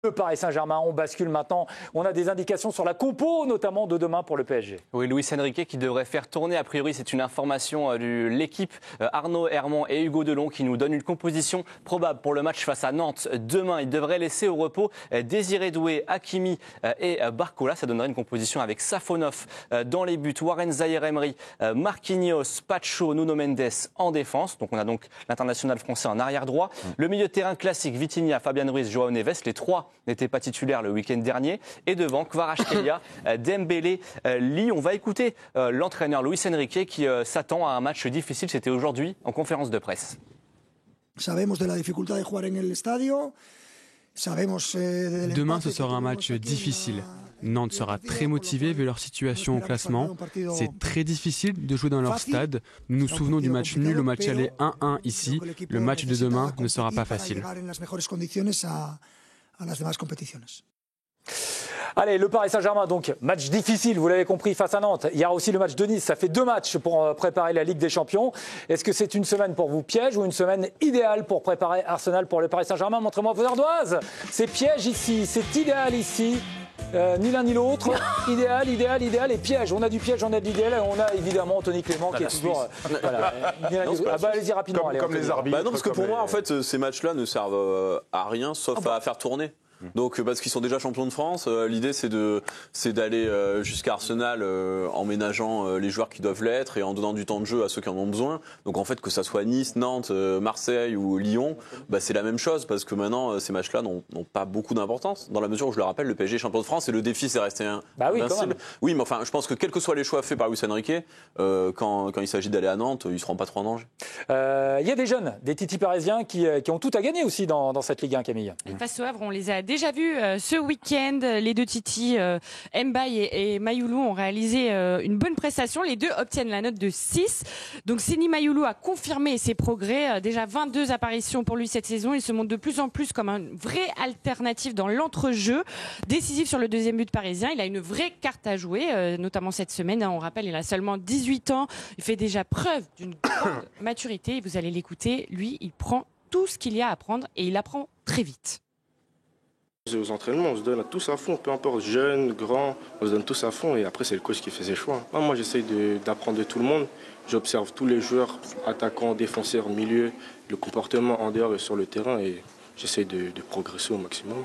Le Paris Saint-Germain, on bascule maintenant. On a des indications sur la compo, notamment de demain pour le PSG. Oui, Luis Enrique qui devrait faire tourner, a priori, c'est une information de l'équipe, Arnaud Herman et Hugo Delon qui nous donnent une composition probable pour le match face à Nantes demain. Il devrait laisser au repos Désiré Doué, Hakimi et Barcola. Ça donnerait une composition avec Safonov dans les buts, Warren Zaïre-Emery, Marquinhos, Pacho, Nuno Mendes en défense. Donc on a donc l'international français en arrière droit. Le milieu de terrain classique, Vitinha, Fabian Ruiz, Joao Neves, les trois n'était pas titulaire le week-end dernier. Et devant, Kvaratskhelia, Dembélé, Lee. On va écouter l'entraîneur Luis Enrique qui s'attend à un match difficile. C'était aujourd'hui en conférence de presse. Demain, ce sera un match difficile. Nantes sera très motivé vu leur situation au classement. C'est très difficile de jouer dans leur stade. Nous nous souvenons du match nul au match aller 1-1 ici. Le match de demain ne sera pas facile. Allez, le Paris Saint-Germain, donc match difficile, vous l'avez compris, face à Nantes. Il y aura aussi le match de Nice, ça fait 2 matchs pour préparer la Ligue des Champions. Est-ce que c'est une semaine pour vous piège ou une semaine idéale pour préparer Arsenal pour le Paris Saint-Germain? Montrez-moi vos ardoises. C'est piège ici, c'est idéal ici. Ni l'un ni l'autre. Idéal et piège. On a du piège, on a de l'idéal. Et on a évidemment Anthony Clément qui est toujours. Voilà. Allez-y rapidement. Comme les arbitres. Non, parce que pour moi, en fait, ces matchs-là ne servent à rien sauf à faire tourner. Donc parce qu'ils sont déjà champions de France, l'idée c'est d'aller jusqu'à Arsenal en ménageant les joueurs qui doivent l'être et en donnant du temps de jeu à ceux qui en ont besoin. Donc en fait que ça soit Nice, Nantes, Marseille ou Lyon, c'est la même chose parce que maintenant ces matchs-là n'ont pas beaucoup d'importance dans la mesure où je le rappelle le PSG est champion de France et le défi c'est resté invincible. Oui, mais enfin je pense que quels que soient les choix faits par Luis Enrique, quand il s'agit d'aller à Nantes, ils seront pas trop en danger. Il y a des jeunes, des titis parisiens qui ont tout à gagner aussi dans cette Ligue 1, Camille. Face au Havre, on les a déjà vu ce week-end. Les deux titis, Mbaye et Mayoulou, ont réalisé une bonne prestation. Les deux obtiennent la note de 6. Donc Seny Mayoulou a confirmé ses progrès. Déjà 22 apparitions pour lui cette saison. Il se montre de plus en plus comme un vrai alternatif dans l'entrejeu. Décisif sur le deuxième but parisien. Il a une vraie carte à jouer, notamment cette semaine. On rappelle, il a seulement 18 ans. Il fait déjà preuve d'une grande maturité. Vous allez l'écouter. Lui, il prend tout ce qu'il y a à prendre et il apprend très vite. Aux entraînements, on se donne tous à fond, peu importe, jeunes, grands, on se donne tous à fond et après c'est le coach qui fait ses choix. Moi j'essaye d'apprendre de tout le monde, j'observe tous les joueurs, attaquants, défenseurs, milieu, le comportement en dehors et sur le terrain et j'essaye de progresser au maximum.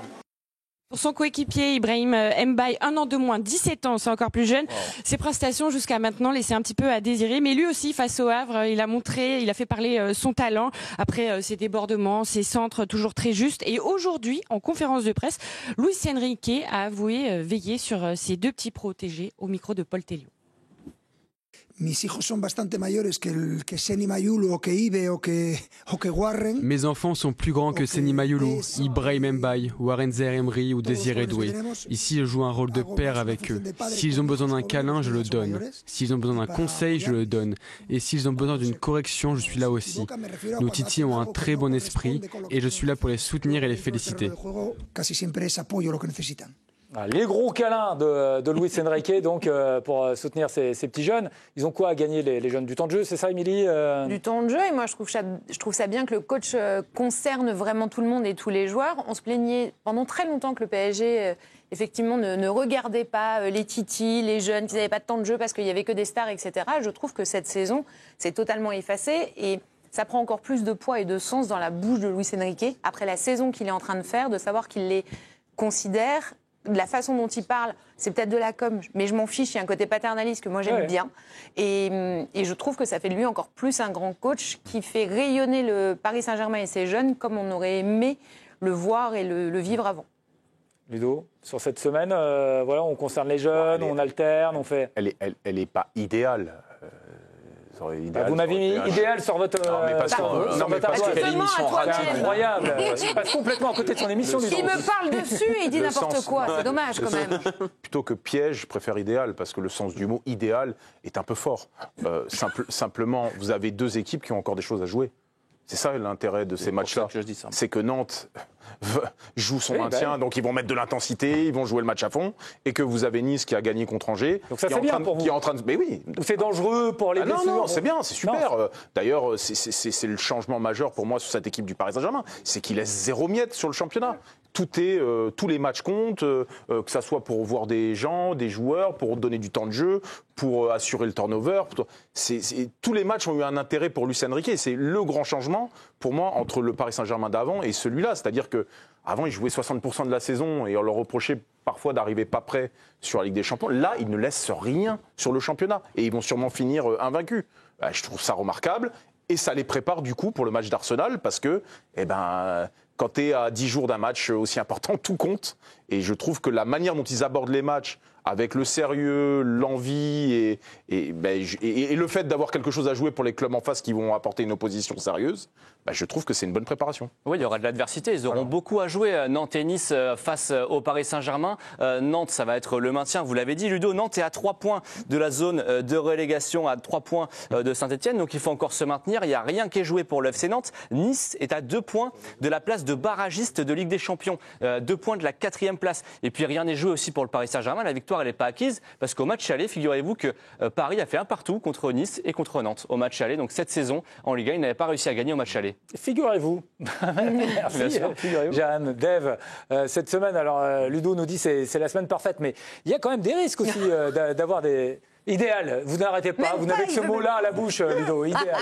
Pour son coéquipier Ibrahim Mbaye, 1 an de moins, 17 ans, c'est encore plus jeune. Wow. Ses prestations jusqu'à maintenant laissaient un petit peu à désirer. Mais lui aussi, face au Havre, il a fait parler son talent après ses débordements, ses centres toujours très justes. Et aujourd'hui, en conférence de presse, Luis Enrique a avoué veiller sur ses deux petits protégés au micro de Paul Telliot. Mes enfants sont plus grands que Seny Mayoulou, Ibrahim Mbaye, Warren Zaïre-Emery ou Désiré Doué. Ici, je joue un rôle de père avec eux. S'ils ont besoin d'un câlin, je le donne. S'ils ont besoin d'un conseil, je le donne. Et s'ils ont besoin d'une correction, je suis là aussi. Nos titis ont un très bon esprit et je suis là pour les soutenir et les féliciter. Les gros câlins de Luis Enrique donc, pour soutenir ces petits jeunes. Ils ont quoi à gagner les jeunes? Du temps de jeu, c'est ça, Émilie? Du temps de jeu, et moi je trouve ça bien que le coach concerne vraiment tout le monde et tous les joueurs. On se plaignait pendant très longtemps que le PSG effectivement ne regardait pas les titis, les jeunes, qu'ils n'avaient pas de temps de jeu parce qu'il n'y avait que des stars, etc. Je trouve que cette saison, c'est totalement effacé et ça prend encore plus de poids et de sens dans la bouche de Luis Enrique, après la saison qu'il est en train de faire, de savoir qu'il les considère. De la façon dont il parle, c'est peut-être de la com, mais je m'en fiche, il y a un côté paternaliste que moi j'aime bien. Et je trouve que ça fait de lui encore plus un grand coach qui fait rayonner le Paris Saint-Germain et ses jeunes comme on aurait aimé le voir et le vivre avant. Ludo, sur cette semaine, voilà, on concerne les jeunes, on alterne, on fait... Elle est pas idéale. Vous m'avez mis idéal sur votre parce quelle émission incroyable. Il passe complètement à côté de son émission. Il me parle dessus et il dit n'importe quoi. C'est dommage quand même. Plutôt que piège, je préfère idéal parce que le sens du mot idéal est un peu fort. Simplement, vous avez deux équipes qui ont encore des choses à jouer. C'est ça l'intérêt de ces matchs-là. C'est que Nantes joue son maintien, donc ils vont mettre de l'intensité, ils vont jouer le match à fond, et que vous avez Nice qui a gagné contre Angers, donc ça c'est bien pour vous. Qui est en train de... Mais oui. C'est dangereux pour les blessures. Non, c'est bien, c'est super. D'ailleurs, c'est le changement majeur pour moi sur cette équipe du Paris Saint-Germain, c'est qu'il laisse 0 miette sur le championnat. tous les matchs comptent, que ça soit pour voir des gens, des joueurs, pour donner du temps de jeu, pour assurer le turnover. Tous les matchs ont eu un intérêt pour Luis Enrique. C'est le grand changement, pour moi, entre le Paris Saint-Germain d'avant et celui-là. C'est-à-dire qu'avant, ils jouaient 60% de la saison et on leur reprochait parfois d'arriver pas prêts sur la Ligue des Champions. Là, ils ne laissent rien sur le championnat et ils vont sûrement finir invaincus. Je trouve ça remarquable et ça les prépare du coup pour le match d'Arsenal parce que, quand tu es à 10 jours d'un match aussi important, tout compte. Et je trouve que la manière dont ils abordent les matchs, avec le sérieux, l'envie et le fait d'avoir quelque chose à jouer pour les clubs en face qui vont apporter une opposition sérieuse, je trouve que c'est une bonne préparation. Oui, il y aura de l'adversité. Ils auront beaucoup à jouer, Nantes et Nice, face au Paris Saint-Germain. Nantes, ça va être le maintien, vous l'avez dit, Ludo. Nantes est à 3 points de la zone de relégation, à 3 points de Saint-Etienne. Donc il faut encore se maintenir. Il n'y a rien qui est joué pour le FC Nantes. Nice est à 2 points de la place de barragiste de Ligue des Champions. 2 points de la 4e place. Et puis rien n'est joué aussi pour le Paris Saint-Germain. La victoire, elle n'est pas acquise parce qu'au match aller, figurez-vous que Paris a fait un partout contre Nice et contre Nantes au match aller. Donc cette saison, en Ligue 1, il n'avait pas réussi à gagner au match aller. Figurez-vous. Merci, Jam, Dave. Cette semaine, alors Ludo nous dit que c'est la semaine parfaite, mais il y a quand même des risques aussi d'avoir des... Idéal, vous n'arrêtez pas, vous n'avez que ce mot-là à la bouche, Ludo, idéal.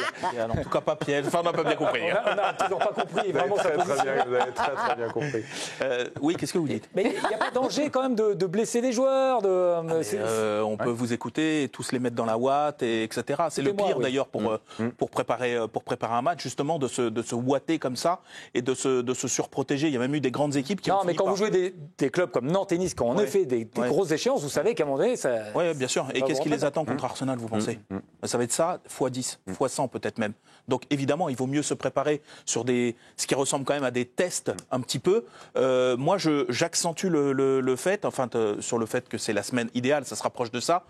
En tout cas, pas piège, enfin, on n'a pas bien compris. On n'a toujours pas compris, vraiment, ça vous avez très bien compris. Oui, qu'est-ce que vous dites? Mais il n'y a pas de danger quand même de blesser des joueurs on peut vous écouter et tous les mettre dans la ouate, etc. C'est le pire d'ailleurs pour préparer un match, justement, de se ouater comme ça et de se surprotéger. Il y a même eu des grandes équipes qui ont... Non, mais quand vous jouez des clubs comme Nantes et Nice, quand on a fait des grosses échéances, vous savez qu'à un moment donné, ça... Oui, bien sûr. Et qu'est-ce qui les attend contre Arsenal, vous pensez? Ça va être ça, x10, x100 peut-être même. Donc évidemment, il vaut mieux se préparer sur ce qui ressemble quand même à des tests un petit peu. Moi, j'accentue le fait, sur le fait que c'est la semaine idéale, ça se rapproche de ça,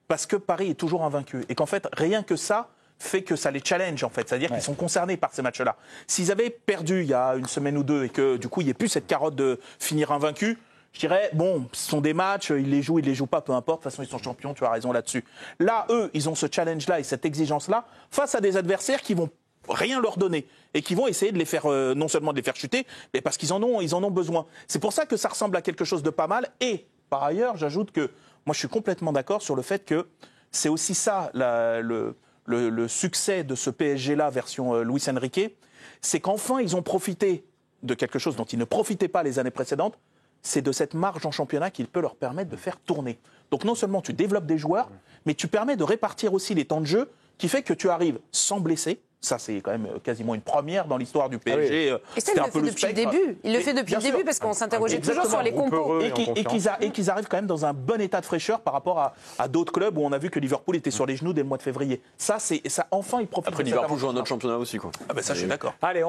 parce que Paris est toujours invaincu. Et qu'en fait, rien que ça fait que ça les challenge, en fait. C'est-à-dire qu'ils sont concernés par ces matchs-là. S'ils avaient perdu il y a une semaine ou deux et que du coup, il n'y ait plus cette carotte de finir invaincu, je dirais, bon, ce sont des matchs, ils les jouent pas, peu importe, de toute façon, ils sont champions, tu as raison là-dessus. Là, eux, ils ont ce challenge-là et cette exigence-là face à des adversaires qui vont rien leur donner et qui vont essayer de les faire, non seulement de les faire chuter, mais parce qu'ils en ont besoin. C'est pour ça que ça ressemble à quelque chose de pas mal. Et, par ailleurs, j'ajoute que moi, je suis complètement d'accord sur le fait que c'est aussi ça, le succès de ce PSG-là, version Luis Enrique, c'est qu'enfin, ils ont profité de quelque chose dont ils ne profitaient pas les années précédentes, c'est de cette marge en championnat qu'il peut leur permettre de faire tourner. Donc non seulement tu développes des joueurs, mais tu permets de répartir aussi les temps de jeu, qui fait que tu arrives sans blesser. Ça, c'est quand même quasiment une première dans l'histoire du PSG. Ah oui. Et ça, il le fait depuis le début. Il le fait depuis le début parce qu'on s'interrogeait toujours sur les compos. Et qu'ils arrivent quand même dans un bon état de fraîcheur par rapport à d'autres clubs où on a vu que Liverpool était sur les genoux dès le mois de février. Ça, enfin, ils profitent. Après, Liverpool joue un autre championnat aussi, quoi. Ah ben ça, je suis d'accord. Allez,